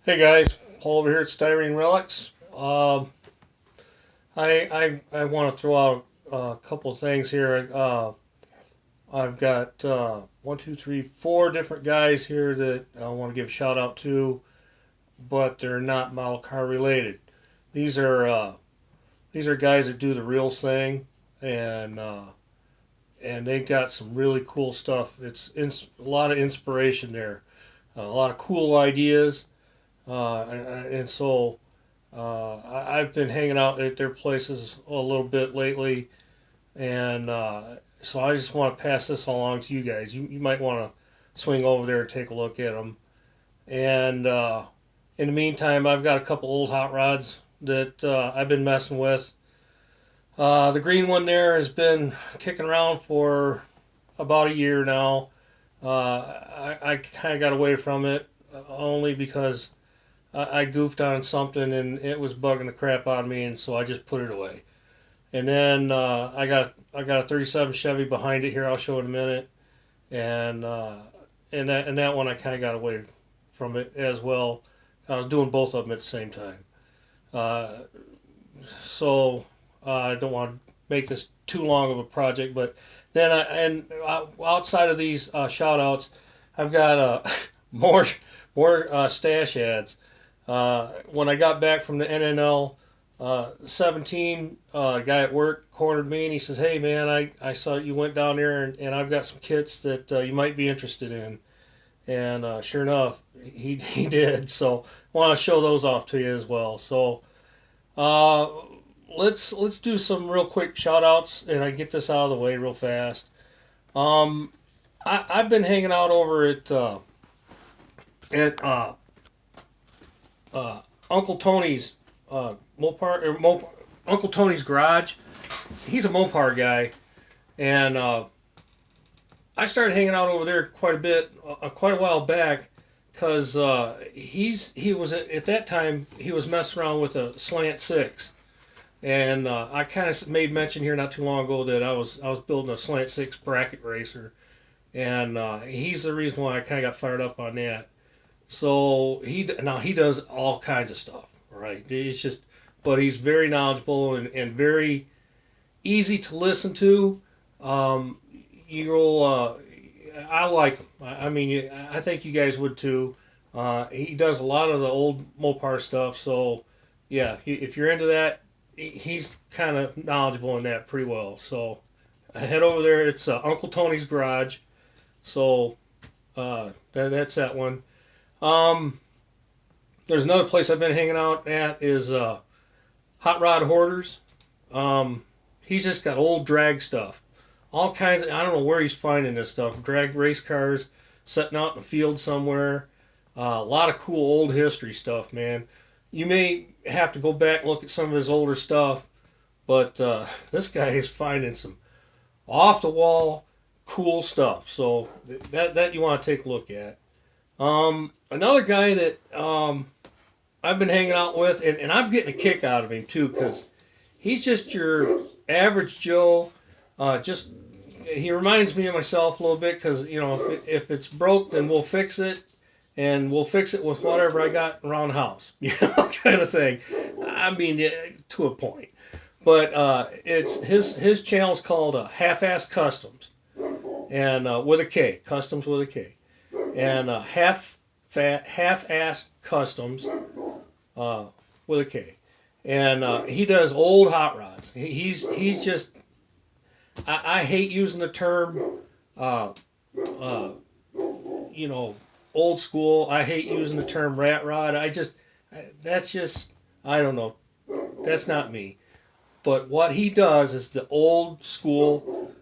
Hey guys, Paul over here at Styrene Relics. I want to throw out a couple of things here. I've got one, two, three, four different guys here that I want to give a shout out to, but they're not model car related. These are uh, these are guys that do the real thing, and and they've got some really cool stuff. A lot of inspiration there, a lot of cool ideas, and so I've been hanging out at their places a little bit lately, and so I just want to pass this along to you guys. You might want to swing over there and take a look at them. And in the meantime, I've got a couple old hot rods that I've been messing with. The green one there has been kicking around for about a year now. I kind of got away from it only because I goofed on something and it was bugging the crap out of me, and so I just put it away. And then I got a '37 Chevy behind it here. I'll show in a minute, and that one I kind of got away from it as well. I was doing both of them at the same time, uh, so I don't want to make this too long of a project. But then outside of these shout outs, I've got more stash ads. When I got back from the NNL 17, a guy at work cornered me and he says, "Hey man, I saw you went down there and I've got some kits that you might be interested in." And sure enough, he did. So I want to show those off to you as well. So uh, let's do some real quick shout outs and I get this out of the way real fast. Um, I've been hanging out over at uh, Uncle Tony's Mopar Uncle Tony's garage. He's a Mopar guy, and I started hanging out over there quite a bit, quite a while back, because he was at that time he was messing around with a slant six, and I kind of made mention here not too long ago that I was building a slant six bracket racer, and he's the reason why I kind of got fired up on that. So he does all kinds of stuff, right? It's just, but he's very knowledgeable and very easy to listen to. Um, you'll I like him. I mean, I think you guys would too. He does a lot of the old Mopar stuff, so yeah, if you're into that, he's kind of knowledgeable in that pretty well. So head over there. It's Uncle Tony's garage. So that's that one. Um, there's another place I've been hanging out at is Hot Rod Hoarders. He's just got old drag stuff, all kinds. I don't know where he's finding this stuff. Drag race cars sitting out in the field somewhere. A lot of cool old history stuff, man. You may have to go back and look at some of his older stuff, but this guy is finding some off the wall cool stuff. So that you want to take a look at. Another guy that I've been hanging out with, and I'm getting a kick out of him too, because he's just your average Joe. Just he reminds me of myself a little bit, because if it's broke, then we'll fix it, and we'll fix it with whatever I got around the house, kind of thing. I mean, to a point. But it's his channel's called Halfass Kustoms, and with a K, Customs with a K, and half-assed customs with a K, and he does old hot rods. He's just I hate using the term uh, uh, old school. I hate using the term rat rod. That's just I don't know. That's not me. But what he does is the old school,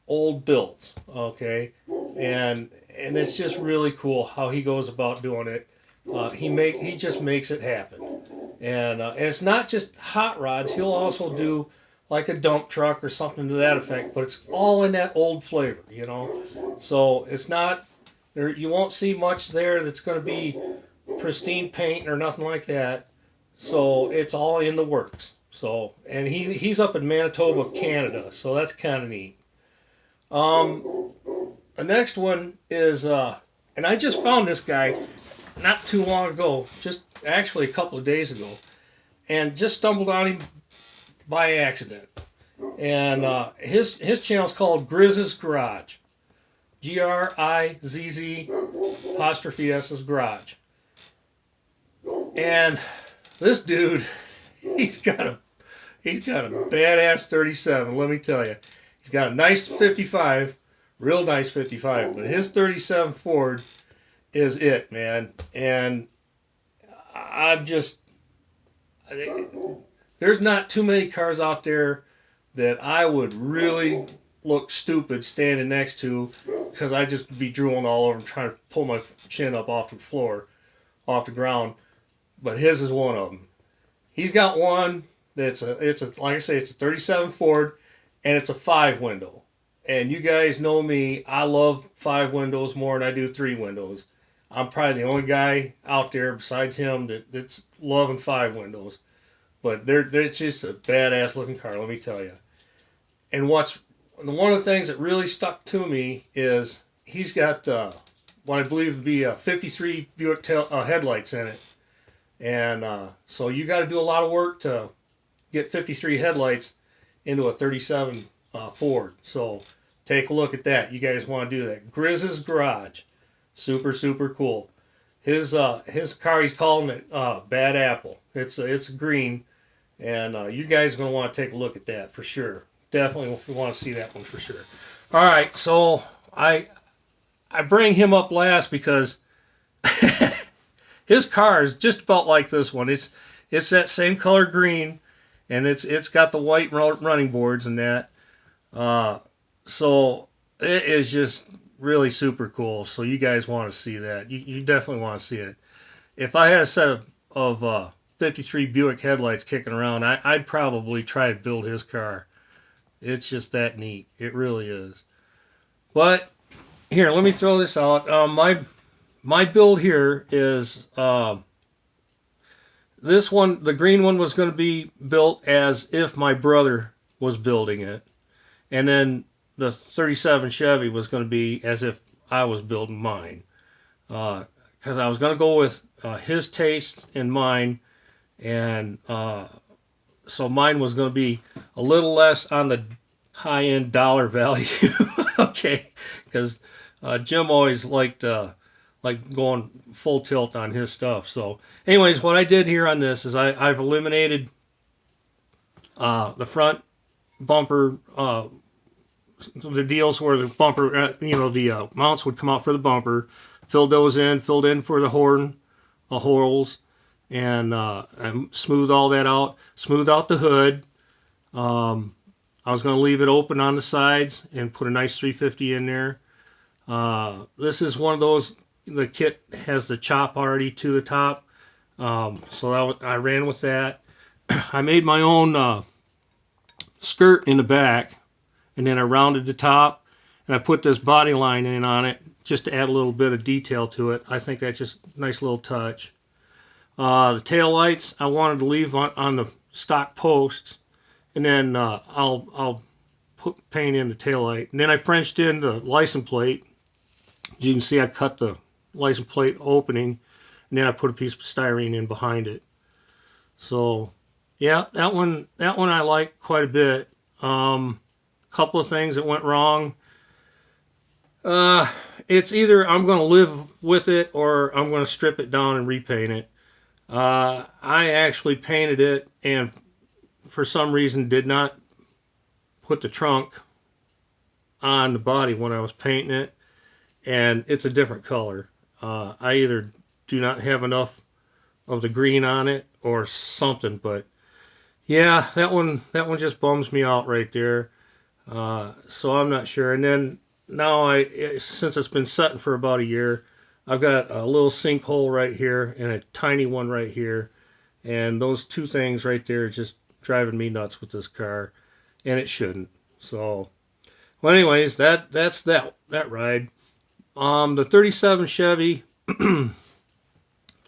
old builds. Okay, and it's just really cool how he goes about doing it. He just makes it happen, and it's not just hot rods. He'll also do like a dump truck or something to that effect, but it's all in that old flavor. So it's not there. You won't see much there that's going to be pristine paint or nothing like that. So it's all in the works. So and he's up in Manitoba, Canada. So that's kind of neat. The next one is, and I just found this guy. not too long ago, just actually a couple of days ago, and just stumbled on him by accident. And his channel's called Grizz's Garage, Grizz apostrophe S's Garage. And this dude, he's got a badass 37. Let me tell you, he's got a nice 55, real nice 55. But his 37 Ford is it, man. And I'm just, there's not too many cars out there that I would really look stupid standing next to, because I'd just be drooling all over and trying to pull my chin up off the floor, off the ground. But his is one of them. He's got one that's like I say, it's a 37 Ford, and it's a 5-window. And you guys know me, I love 5 windows more than I do 3 windows. I'm probably the only guy out there besides him that's loving 5 windows. But it's just a badass looking car, let me tell you. And one of the things that really stuck to me is he's got what I believe to be a 53 Buick headlights in it. And so you got to do a lot of work to get 53 headlights into a 37 Ford. So take a look at that. You guys want to do that. Grizz's Garage. Super, super cool. His car, he's calling it Bad Apple. It's green. And you guys are going to want to take a look at that for sure. Definitely want to see that one for sure. All right, so I bring him up last because his car is just about like this one. It's that same color green, and it's got the white running boards and that. So it is just really super cool. So you guys want to see that. You definitely want to see it. If I had a set of 53 Buick headlights kicking around, I'd probably try to build his car. It's just that neat. It really is. But here, let me throw this out. My build here is this one. The green one was going to be built as if my brother was building it, and then the 37 Chevy was going to be as if I was building mine. Because I was going to go with his taste and mine, and so mine was going to be a little less on the high-end dollar value. Okay, because Jim always liked going full tilt on his stuff. So anyways, what I did here on this is I've eliminated the front bumper, the deals where the bumper, the mounts would come out for the bumper, filled in for the horn holes, and smoothed all that out, smoothed out the hood. I was going to leave it open on the sides and put a nice 350 in there. This is one of those, the kit has the chop already to the top. So I ran with that. I made my own skirt in the back, and then I rounded the top, and I put this body line in on it just to add a little bit of detail to it. I think that's just a nice little touch. The tail lights I wanted to leave on the stock posts, and then I'll put paint in the tail light. And then I Frenched in the license plate. As you can see, I cut the license plate opening, and then I put a piece of styrene in behind it. So yeah, that one I like quite a bit. Couple of things that went wrong. It's either I'm going to live with it or I'm going to strip it down and repaint it. I actually painted it, and for some reason did not put the trunk on the body when I was painting it, and it's a different color. I either do not have enough of the green on it or something, but yeah, that one just bums me out right there. So I'm not sure. And then now since it's been setting for about a year, I've got a little sinkhole right here and a tiny one right here, and those two things right there are just driving me nuts with this car, and it shouldn't. So, well, anyways, that's that ride. The 37 Chevy,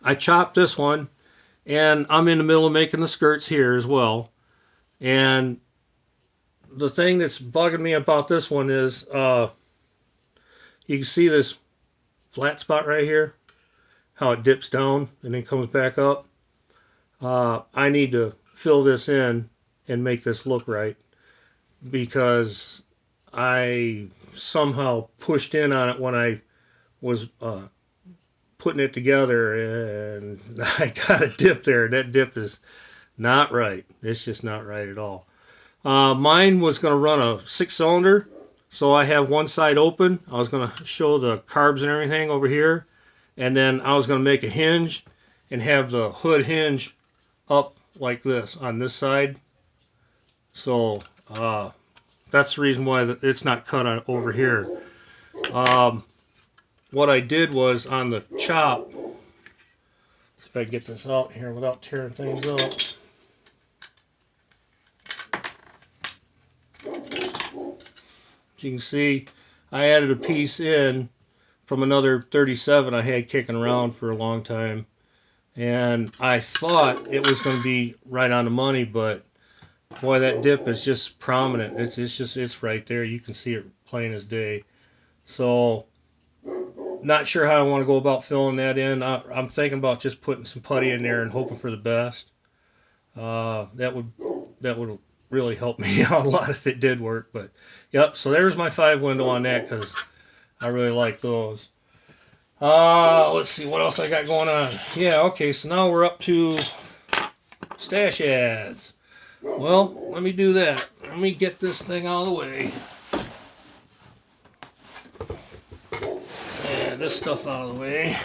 I chopped this one, and I'm in the middle of making the skirts here as well. And the thing that's bugging me about this one is, you can see this flat spot right here. how it dips down and then comes back up. I need to fill this in and make this look right because I somehow pushed in on it when I was putting it together, and I got a dip there. That dip is not right. It's just not right at all. Mine was going to run a 6-cylinder, so I have one side open. I was going to show the carbs and everything over here, and then I was going to make a hinge and have the hood hinge up like this on this side. So that's the reason why it's not cut on over here. What I did was on the chop, see if I can get this out here without tearing things up. As you can see, I added a piece in from another 37 I had kicking around for a long time. And I thought it was going to be right on the money, but boy, that dip is just prominent. It's right there. You can see it plain as day. So, not sure how I want to go about filling that in. I'm thinking about just putting some putty in there and hoping for the best. That would really help me out a lot if it did work. But yep. So there's my 5 window on that because I really like those. Let's see what else I got going on. Yeah, okay, so now we're up to stash ads. Well, let me do that. Let me get this thing out of the way. And this stuff out of the way.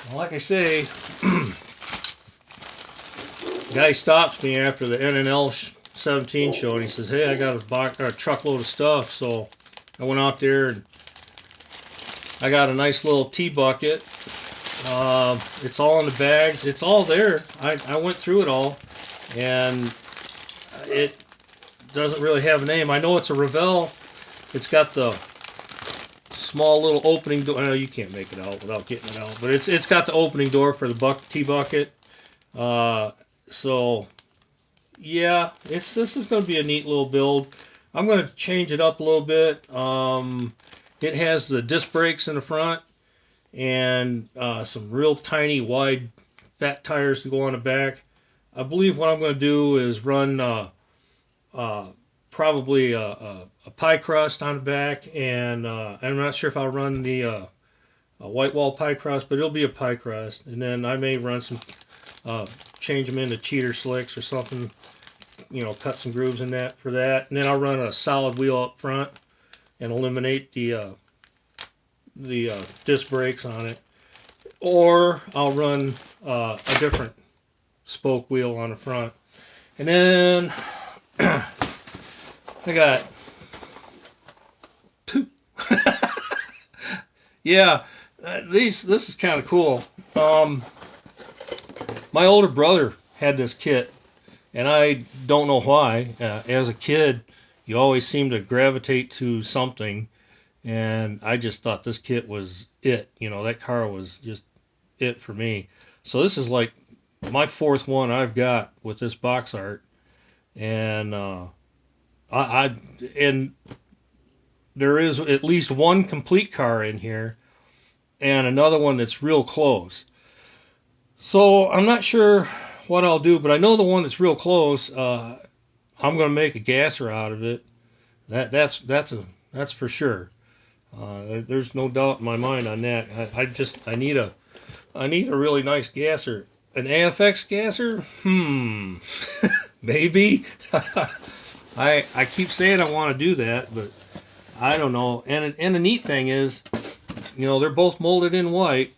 Well, like I say, the guy stops me after the NNL 17 show and he says, hey, I got a truckload of stuff. So I went out there and I got a nice little tea bucket. It's all in the bags. It's all there. I went through it all, and it doesn't really have a name. I know it's a Revell. It's got the small little opening door. I know you can't make it out without getting it out, but it's got the opening door for the tea bucket. So yeah, this is going to be a neat little build. I'm going to change it up a little bit. It has the disc brakes in the front and some real tiny, wide, fat tires to go on the back. I believe what I'm going to do is run probably a pie crust on the back, and I'm not sure if I'll run the a white wall pie crust, but it'll be a pie crust. And then I may run some, change them into cheater slicks or something, cut some grooves in that for that. And then I'll run a solid wheel up front and eliminate the disc brakes on it, or I'll run a different spoke wheel on the front. And then I got 2. Yeah, this is kind of cool. My older brother had this kit, and I don't know why. As a kid, you always seem to gravitate to something, and I just thought this kit was it. That car was just it for me. So this is like my 4th one I've got with this box art, and and there is at least one complete car in here, and another one that's real close. So I'm not sure what I'll do, but I know the one that's real close. I'm going to make a gasser out of it. That's for sure. There's no doubt in my mind on that. I need a really nice gasser. An AFX gasser? Maybe. I keep saying I want to do that, but I don't know. And the neat thing is, they're both molded in white,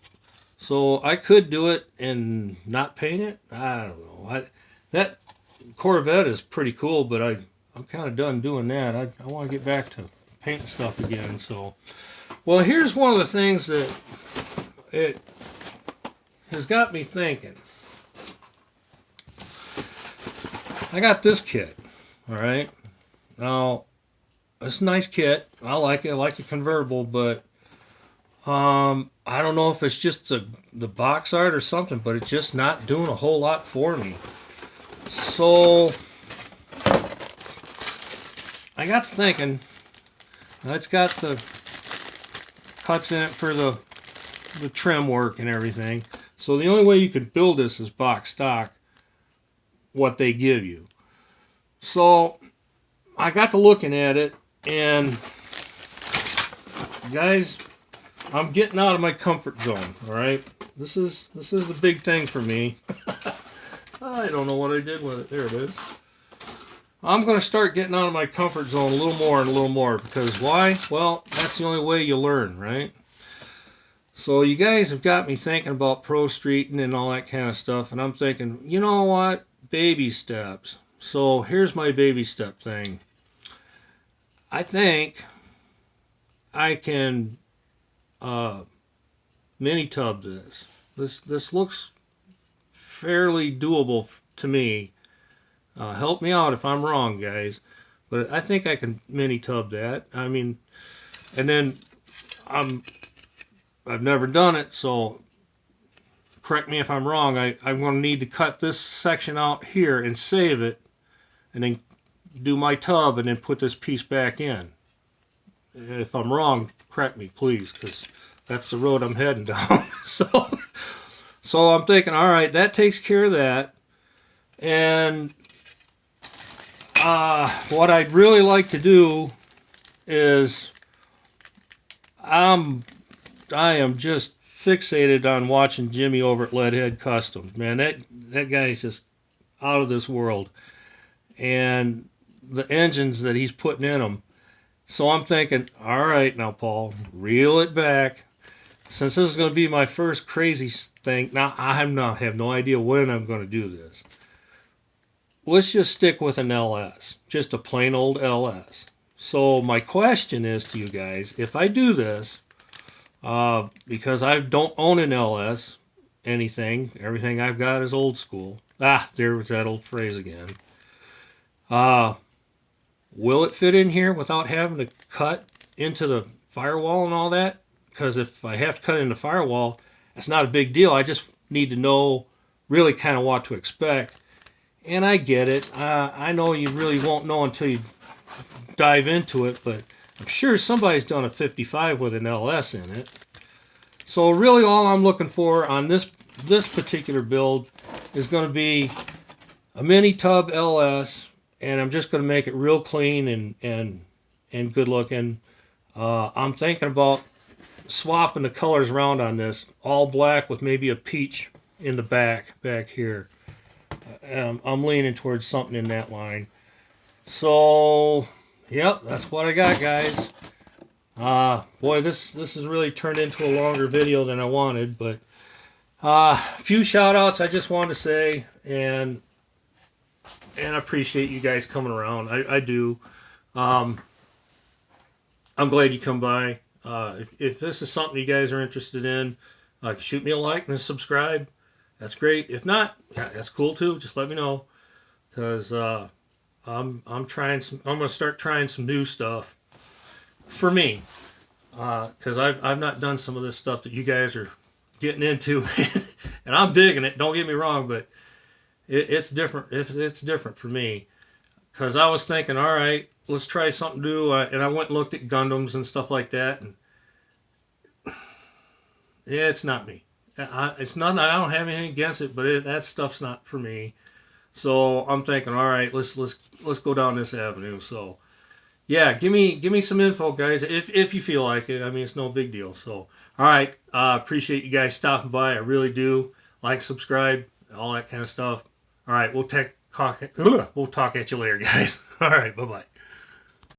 so I could do it and not paint it. I don't know. That Corvette is pretty cool, but I'm kind of done doing that. I want to get back to painting stuff again. So, well, here's one of the things that it has got me thinking. I got this kit, all right? Now, it's a nice kit. I like it. I like the convertible, but I don't know if it's just the box art or something, but it's just not doing a whole lot for me. So, I got to thinking, it's got the cuts in it for the the trim work and everything. So the only way you can build this is box stock, what they give you. So I got to looking at it, and guys, I'm getting out of my comfort zone. All right, this is the big thing for me. I don't know what I did with it. There it is. I'm going to start getting out of my comfort zone a little more and a little more, because why? Well, that's the only way you learn, right? So you guys have got me thinking about pro streeting and all that kind of stuff, and I'm thinking, you know what? Baby steps. So here's my baby step thing. I think I can mini tub this. This looks fairly doable to me. Help me out if I'm wrong, guys. But I think I can mini tub that. I mean, and then I've never done it, so correct me if I'm wrong. I'm going to need to cut this section out here and save it, and then do my tub and then put this piece back in. If I'm wrong, correct me, please, because that's the road I'm heading down. So I'm thinking, all right, that takes care of that. And what I'd really like to do is I am just fixated on watching Jimmy over at Leadhead Kustoms. Man, that guy's just out of this world. And the engines that he's putting in them. So I'm thinking, all right, now, Paul, reel it back. Since this is going to be my first crazy thing, now I have no idea when I'm going to do this. Let's just stick with an LS, just a plain old LS. So my question is to you guys, if I do this, because I don't own an LS, everything I've got is old school. There was that old phrase again. Will it fit in here without having to cut into the firewall and all that? Because if I have to cut into the firewall, it's not a big deal. I just need to know really kind of what to expect. And I get it. I know you really won't know until you dive into it, but I'm sure somebody's done a 55 with an LS in it. So really all I'm looking for on this particular build is going to be a mini tub LS, and I'm just going to make it real clean and good looking. I'm thinking about swapping the colors around on this, all black with maybe a peach in the back here. I'm leaning towards something in that line. So, yep, that's what I got, guys. Boy, this has really turned into a longer video than I wanted, but a few shout outs I just wanted to say, and I appreciate you guys coming around. I do. I'm glad you come by. If this is something you guys are interested in, shoot me a like and a subscribe. That's great. If not, yeah, that's cool too. Just let me know, because I'm trying some. I'm gonna start trying some new stuff for me, because I've not done some of this stuff that you guys are getting into, and I'm digging it. Don't get me wrong, but it's different. It's different for me, because I was thinking, all right, let's try something new, and I went and looked at Gundams and stuff like that, and yeah, it's not me. It's not. I don't have anything against it, but that stuff's not for me. So I'm thinking, all right, let's go down this avenue. So yeah, give me some info, guys, if you feel like it. I mean, it's no big deal. So all right, appreciate you guys stopping by. I really do. Like, subscribe, all that kind of stuff. All right, we'll talk at you later, guys. All right, bye bye.